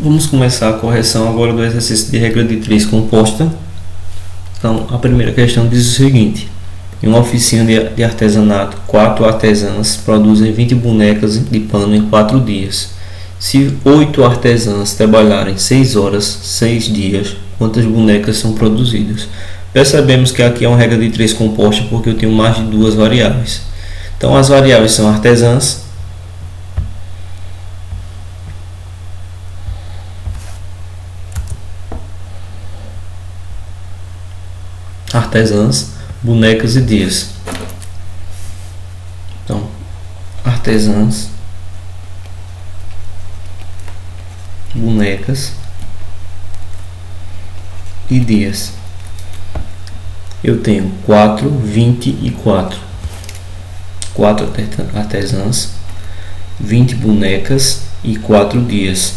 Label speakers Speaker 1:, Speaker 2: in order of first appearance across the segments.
Speaker 1: Vamos começar a correção agora do exercício de regra de 3 composta. Então, a primeira questão diz o seguinte: em uma oficina de artesanato, 4 artesãs produzem 20 bonecas de pano em 4 dias. Se 8 artesãs trabalharem 6 horas, 6 dias, quantas bonecas são produzidas? Percebemos que aqui é uma regra de 3 composta porque eu tenho mais de 2 variáveis. Então, as variáveis são artesãs, bonecas e dias. Então, artesãs, bonecas e dias. Eu tenho 4, 20 e 4. 4 artesãs, 20 bonecas e 4 dias.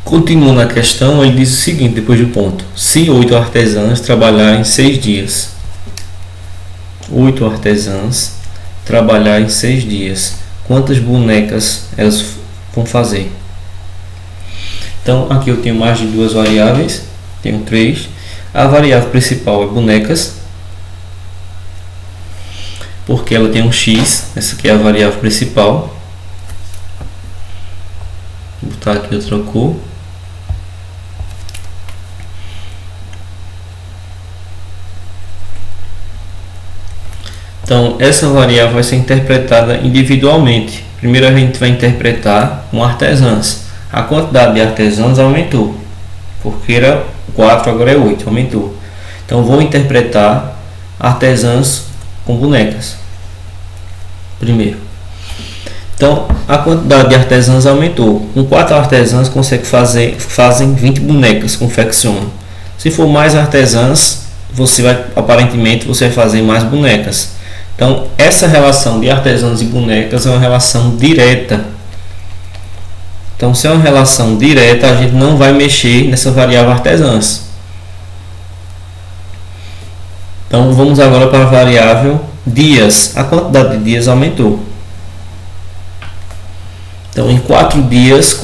Speaker 1: Continuando a questão, ele diz o seguinte, depois do ponto: se 8 artesãs trabalharem 6 dias. 8 artesãs trabalhar em 6 dias. Quantas bonecas elas vão fazer? Então, aqui eu tenho mais de 2 variáveis. Tenho 3. A variável principal é bonecas, porque ela tem um x. Essa aqui é a variável principal. Vou botar aqui outra cor. Então, essa variável vai ser interpretada individualmente. Primeiro a gente vai interpretar com artesãs. A quantidade de artesãs aumentou, porque era 4, agora é 8, aumentou. Então, vou interpretar artesãs com bonecas. Primeiro. Então, a quantidade de artesãs aumentou. Com 4 artesãs, fazem 20 bonecas, confeccionam. Se for mais artesãs, aparentemente você vai fazer mais bonecas. Então, essa relação de artesãos e bonecas é uma relação direta. Então, se é uma relação direta, a gente não vai mexer nessa variável artesãs. Então, vamos agora para a variável dias. A quantidade de dias aumentou. Então, em 4 dias,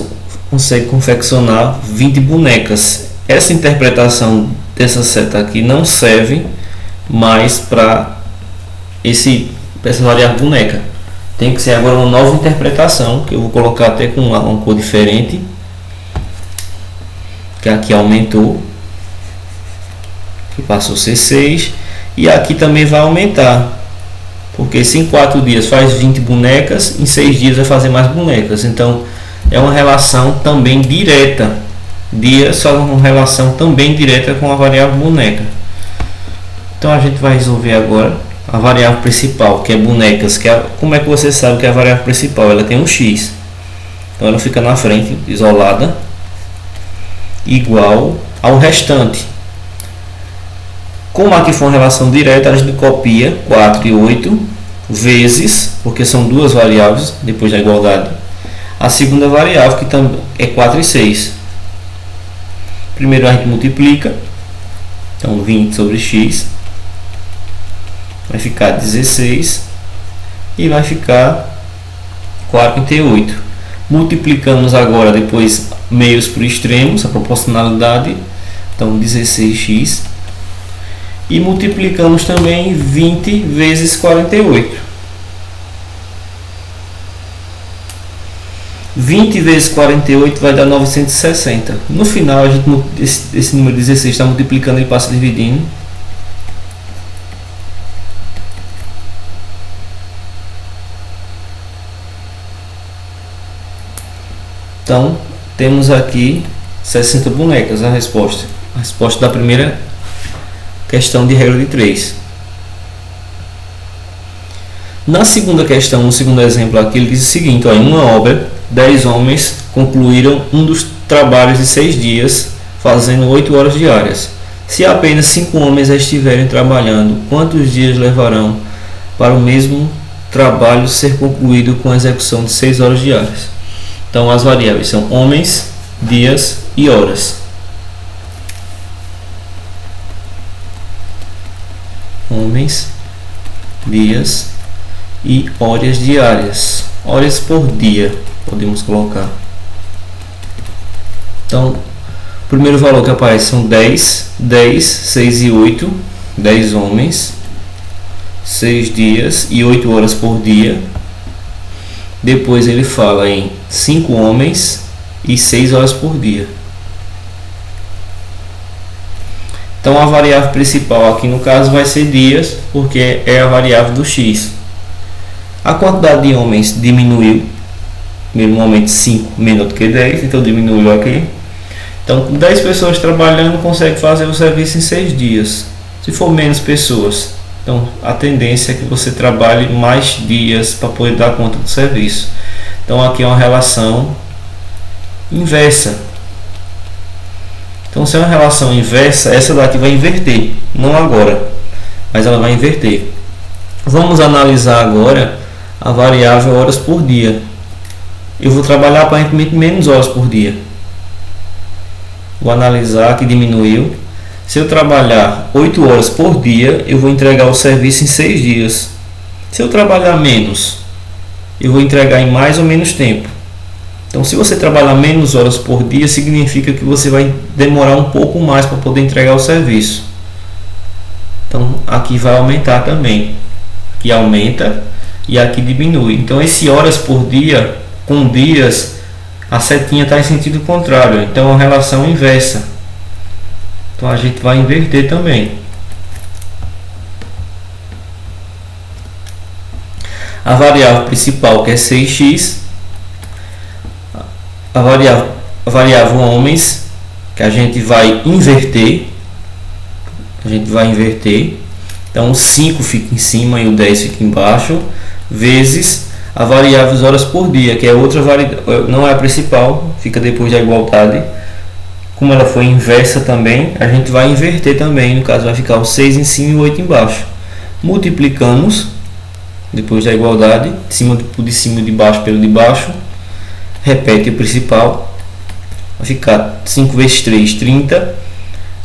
Speaker 1: consegue confeccionar 20 bonecas. Essa interpretação dessa seta aqui não serve mais para essa variável boneca. Tem que ser agora uma nova interpretação, que eu vou colocar até com uma cor diferente, que aqui aumentou, que passou a ser 6, e aqui também vai aumentar, porque se em 4 dias faz 20 bonecas, em 6 dias vai fazer mais bonecas. Então é uma relação também direta. Dias é uma relação também direta com a variável boneca. Então a gente vai resolver agora a variável principal, que é bonecas. Como é que você sabe que é a variável principal? Ela tem um x. Então ela fica na frente, isolada, igual ao restante. Como aqui foi uma relação direta, a gente copia 4 e 8 vezes, porque são 2 variáveis depois da igualdade, a segunda variável, que também é 4 e 6. Primeiro a gente multiplica. Então 20 sobre x vai ficar 16 e vai ficar 48. Multiplicamos agora depois meios por extremos, a proporcionalidade. Então 16x. E multiplicamos também 20 vezes 48. 20 vezes 48 vai dar 960. No final, esse número 16 está multiplicando e passa dividindo. Então, temos aqui 60 bonecas, a resposta da primeira questão de regra de 3. Na segunda questão, no segundo exemplo aqui, ele diz o seguinte: em uma obra, 10 homens concluíram um dos trabalhos de 6 dias, fazendo 8 horas diárias. Se apenas 5 homens estiverem trabalhando, quantos dias levarão para o mesmo trabalho ser concluído com a execução de 6 horas diárias? Então, as variáveis são homens, dias e horas. Homens, dias e horas diárias. Horas por dia, podemos colocar. Então, o primeiro valor que aparece são 10, 10, 6 e 8, 10 homens, 6 dias e 8 horas por dia. Depois ele fala em 5 homens e 6 horas por dia. Então a variável principal aqui no caso vai ser dias, porque é a variável do x. A quantidade de homens diminuiu, normalmente 5 menor do que 10, então diminuiu aqui. Então, com 10 pessoas trabalhando, consegue fazer o serviço em 6 dias. Se for menos pessoas, então a tendência é que você trabalhe mais dias para poder dar conta do serviço. Então aqui é uma relação inversa. Então, se é uma relação inversa, essa daqui vai inverter, não agora, mas ela vai inverter. Vamos analisar agora a variável horas por dia. Eu vou trabalhar aparentemente menos horas por dia. Vou analisar que diminuiu. Se eu trabalhar 8 horas por dia, eu vou entregar o serviço em 6 dias. Se eu trabalhar menos, eu vou entregar em mais ou menos tempo. Então, se você trabalhar menos horas por dia, significa que você vai demorar um pouco mais para poder entregar o serviço. Então, aqui vai aumentar também. Aqui aumenta e aqui diminui. Então, esse horas por dia, com dias, a setinha está em sentido contrário. Então, é uma relação inversa. Então, a gente vai inverter também. A variável principal, que é 6x. A variável homens, que a gente vai inverter. Então o 5 fica em cima e o 10 fica embaixo, vezes a variável horas por dia, que é outra variável, não é a principal, fica depois da igualdade. Como ela foi inversa também, a gente vai inverter também, no caso vai ficar o 6 em cima e o 8 embaixo. Multiplicamos depois da igualdade, de cima e de baixo pelo de baixo. Repete o principal, vai ficar 5 vezes 3, 30,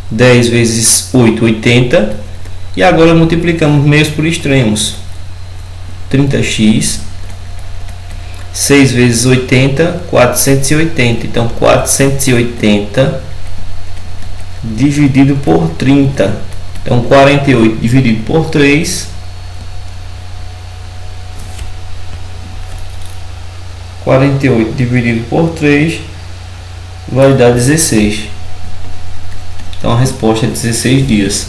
Speaker 1: 10 vezes 8, 80, e agora multiplicamos meios por extremos, 30x, 6 vezes 80, 480, então 480 dividido por 30, então 48 dividido por 3, 48 dividido por 3 vai dar 16. Então a resposta é 16 dias.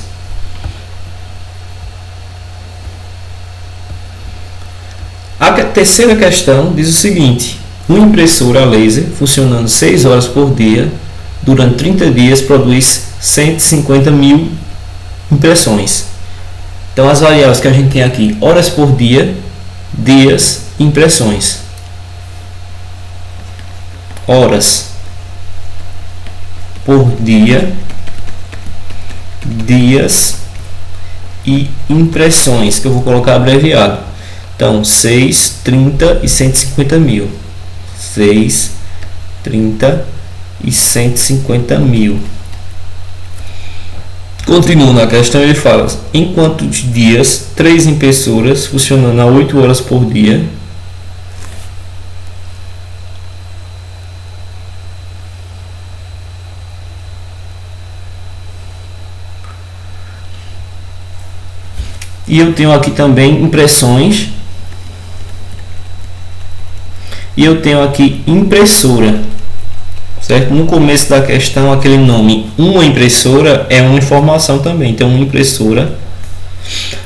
Speaker 1: A terceira questão diz o seguinte: uma impressora a laser funcionando 6 horas por dia durante 30 dias produz 150.000 impressões. Então as variáveis que a gente tem aqui: horas por dia, dias e impressões. Horas por dia, dias e impressões, que eu vou colocar abreviado. Então 6, 30 e 150.000. 6, 30 e 150.000. Continua na questão, ele fala: em quantos dias 3 impressoras funcionando a 8 horas por dia e eu tenho aqui também impressões, e eu tenho aqui impressora, certo? No começo da questão, aquele nome uma impressora é uma informação também, então uma impressora.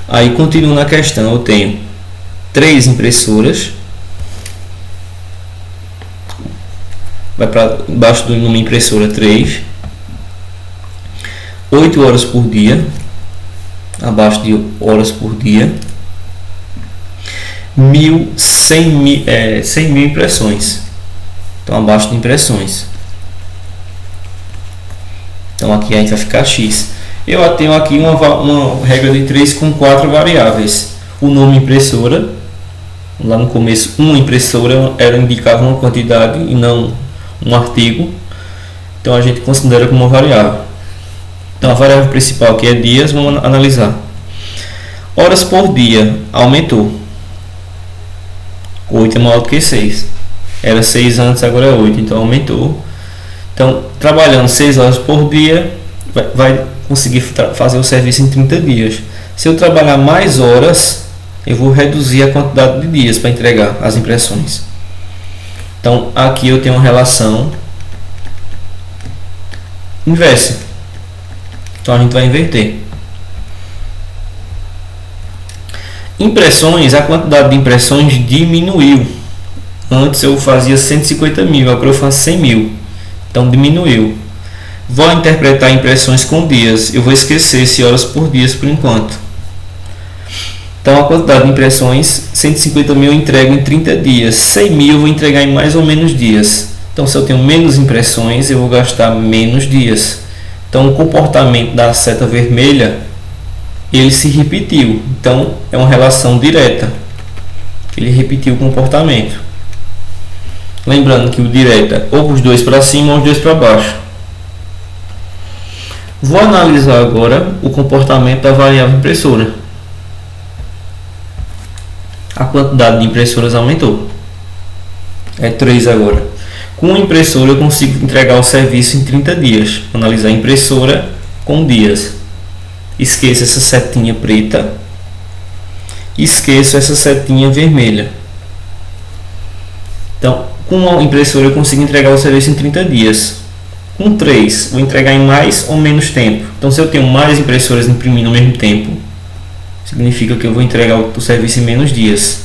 Speaker 1: Aí continuo na questão, eu tenho 3 impressoras, vai para baixo do nome impressora 3, 8 horas por dia, abaixo de horas por dia, 100 mil impressões, então abaixo de impressões. Então aqui a gente vai ficar x. Eu tenho aqui uma regra de 3 com 4 variáveis. O nome impressora, lá no começo uma impressora indicava uma quantidade e não um artigo, então a gente considera como uma variável. Então a variável principal aqui é dias, vamos analisar. Horas por dia aumentou. 8 é maior do que 6. Era 6 antes, agora é 8, então aumentou. Então, trabalhando 6 horas por dia, vai conseguir fazer o serviço em 30 dias. Se eu trabalhar mais horas, eu vou reduzir a quantidade de dias para entregar as impressões. Então, aqui eu tenho uma relação inversa. Então, a gente vai inverter. Impressões, a quantidade de impressões diminuiu. Antes eu fazia 150 mil, agora eu faço 100 mil. Então, diminuiu. Vou interpretar impressões com dias. Eu vou esquecer esse horas por dias por enquanto. Então, a quantidade de impressões, 150 mil eu entrego em 30 dias. 100 mil eu vou entregar em mais ou menos dias. Então, se eu tenho menos impressões, eu vou gastar menos dias. Então, o comportamento da seta vermelha, ele se repetiu. Então, é uma relação direta. Ele repetiu o comportamento. Lembrando que o direta, ou os dois para cima ou os dois para baixo. Vou analisar agora o comportamento da variável impressora. A quantidade de impressoras aumentou. É 3 agora. Com a impressora eu consigo entregar o serviço em 30 dias. Vou analisar a impressora com dias. Esqueço essa setinha preta. Esqueço essa setinha vermelha. Então, com a impressora eu consigo entregar o serviço em 30 dias. Com 3, vou entregar em mais ou menos tempo. Então, se eu tenho mais impressoras imprimindo ao mesmo tempo, significa que eu vou entregar o serviço em menos dias.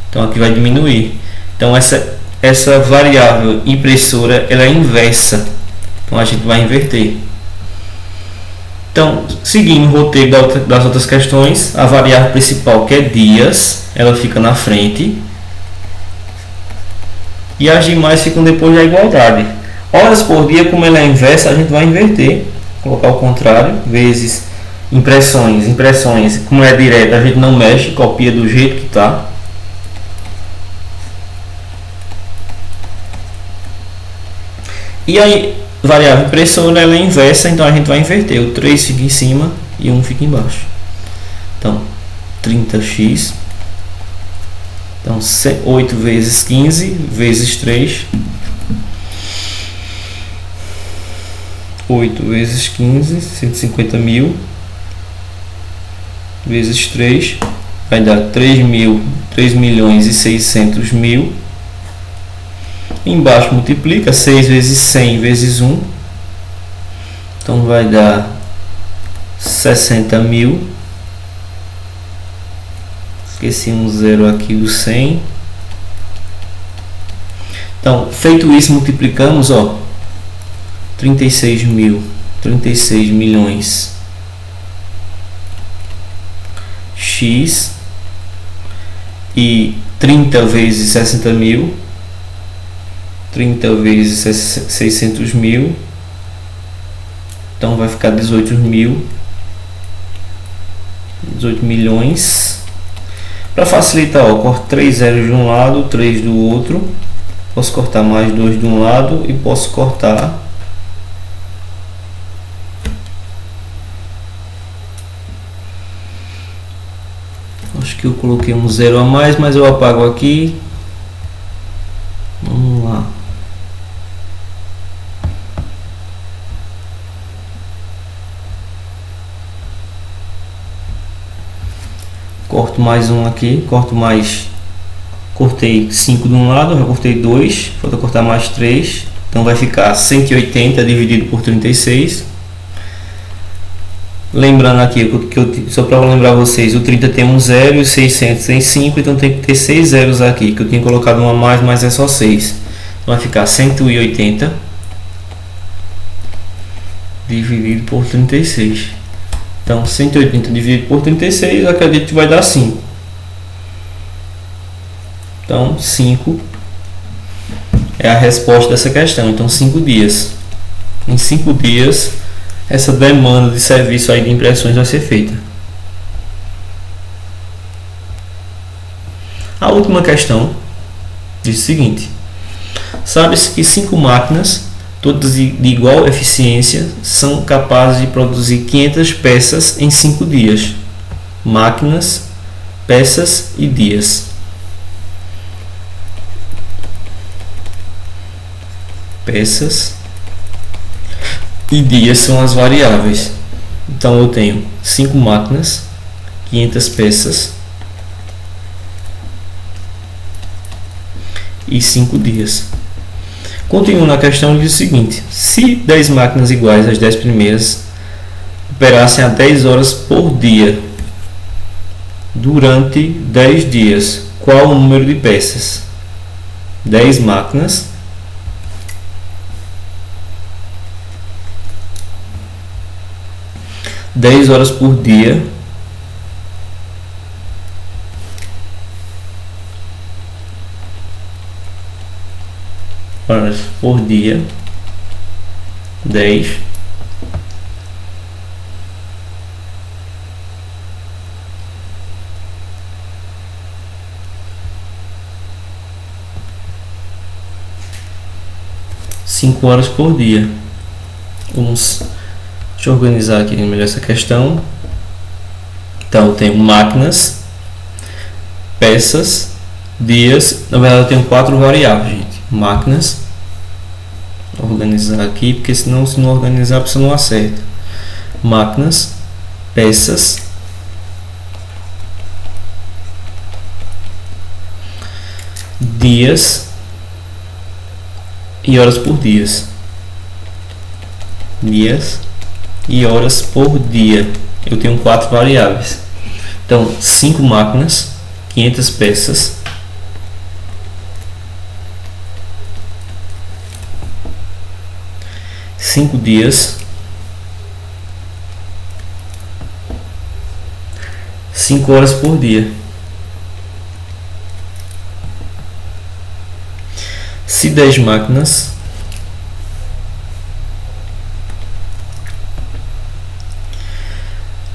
Speaker 1: Então, aqui vai diminuir. Então, essa variável impressora ela é inversa. Então, a gente vai inverter. Então, seguindo o roteiro das outras questões, a variável principal, que é dias, ela fica na frente. E as demais ficam depois da igualdade. Horas por dia, como ela é inversa, a gente vai inverter. Colocar o contrário, vezes impressões. Impressões, como é direta, a gente não mexe, copia do jeito que está. E aí, variável impressora ela é inversa, então a gente vai inverter. O 3 fica em cima e 1 fica embaixo. Então, 30x. Então, 8 vezes 15 vezes 3. 8 vezes 15, 150 mil. Vezes 3. Vai dar 3 milhões e 600 mil. Embaixo multiplica 6 vezes 100 vezes 1. Então vai dar 60 mil. Esqueci um zero aqui do 100. Então, feito isso, multiplicamos, ó, 36 milhões x e 30 vezes 60 mil. 30 vezes 600 mil. Então vai ficar 18 milhões. Para facilitar, ó, corto 3 zeros de um lado, 3 do outro. Posso cortar mais 2 de um lado e posso cortar acho que eu coloquei um zero a mais, mas eu apago aqui. Vamos lá. Corto mais um aqui, cortei 5 de um lado, já cortei 2, falta cortar mais 3, então vai ficar 180 dividido por 36. Lembrando aqui, só para lembrar vocês, o 30 tem um 0 e o 600 tem 5, então tem que ter 6 zeros aqui, que eu tinha colocado um a mais, mas é só 6. Então vai ficar 180 dividido por 36. Então, 180 dividido por 36, eu acredito que vai dar 5. Então, 5 é a resposta dessa questão. Então, 5 dias. Em 5 dias, essa demanda de serviço aí de impressões vai ser feita. A última questão diz o seguinte: sabe-se que 5 máquinas, todas de igual eficiência, são capazes de produzir 500 peças em 5 dias. Máquinas, peças e dias. Peças e dias são as variáveis. Então eu tenho 5 máquinas, 500 peças e 5 dias. Continuo na questão e diz o seguinte: se 10 máquinas iguais às 10 primeiras operassem a 10 horas por dia durante 10 dias, qual o número de peças? 10 máquinas horas por dia horas por dia 10 5 horas por dia. Deixa eu organizar aqui melhor essa questão. Então eu tenho máquinas, peças, dias. Na verdade eu tenho 4 variáveis, gente. Máquinas, vou organizar aqui porque senão, se não organizar, a pessoa não acerta. Máquinas, peças, dias e horas por dias. Dias e horas por dia. Eu tenho 4 variáveis. Então 5 máquinas, 500 peças, 5 dias, 5 horas por dia. Se 10 máquinas,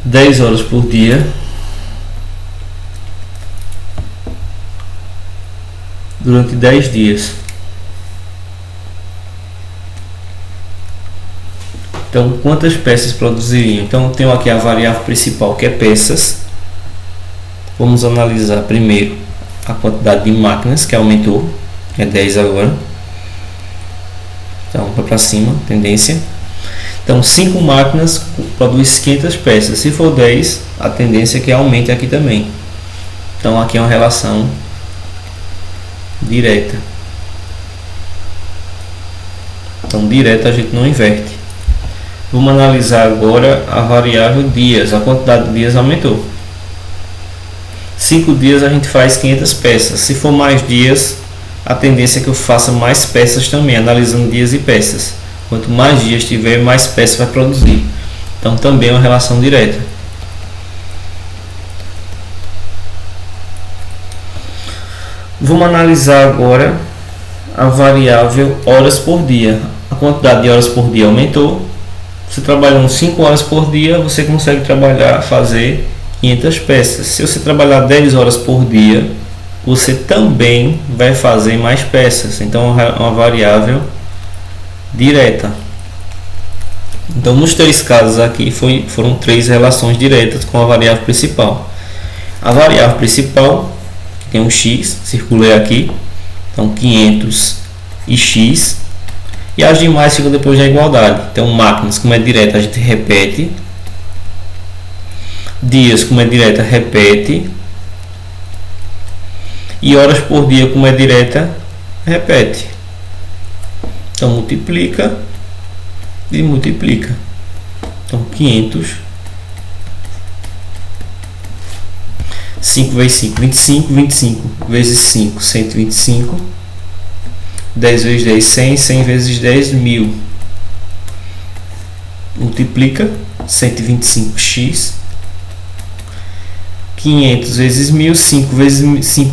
Speaker 1: 10 horas por dia durante 10 dias. Então, quantas peças produziriam? Então, eu tenho aqui a variável principal, que é peças. Vamos analisar primeiro a quantidade de máquinas, que aumentou, é 10 agora. Então, vai para cima, tendência. Então, 5 máquinas produz 500 peças. Se for 10, a tendência é que aumente aqui também. Então, aqui é uma relação direta. Então, direta a gente não inverte. Vamos analisar agora a variável dias. A quantidade de dias aumentou. 5 dias a gente faz 500 peças. Se for mais dias, a tendência é que eu faça mais peças também, analisando dias e peças. Quanto mais dias tiver, mais peças vai produzir. Então também é uma relação direta. Vamos analisar agora a variável horas por dia. A quantidade de horas por dia aumentou. Você trabalhando 5 horas por dia, você consegue fazer 500 peças. Se você trabalhar 10 horas por dia, você também vai fazer mais peças. Então é uma variável direta. Então nos 3 casos aqui foram 3 relações diretas com a variável principal. A variável principal tem um x, circulei aqui, então 500 e x, e as demais ficam depois da igualdade. Então máquinas, como é direta, a gente repete. Dias, como é direta, repete. E horas por dia, como é direta, repete. Então multiplica e multiplica. Então 500, 5 vezes 5, 25, 25 vezes 5, 125, 10 vezes 10, 100, 100 vezes 10, 1000. Multiplica 125x, 500 vezes 1000, 5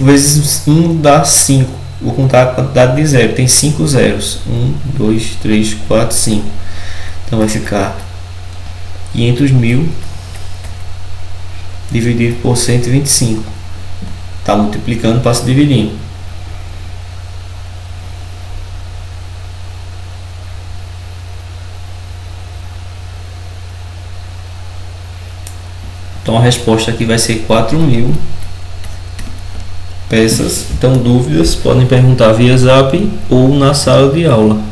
Speaker 1: vezes 1 dá 5. Vou contar a quantidade de zero, tem 5 zeros. 1, 2, 3, 4, 5. Então vai ficar 500.000 dividido por 125. Está multiplicando, passa dividindo. Então a resposta aqui vai ser 4.000 peças. Então dúvidas podem perguntar via Zap ou na sala de aula.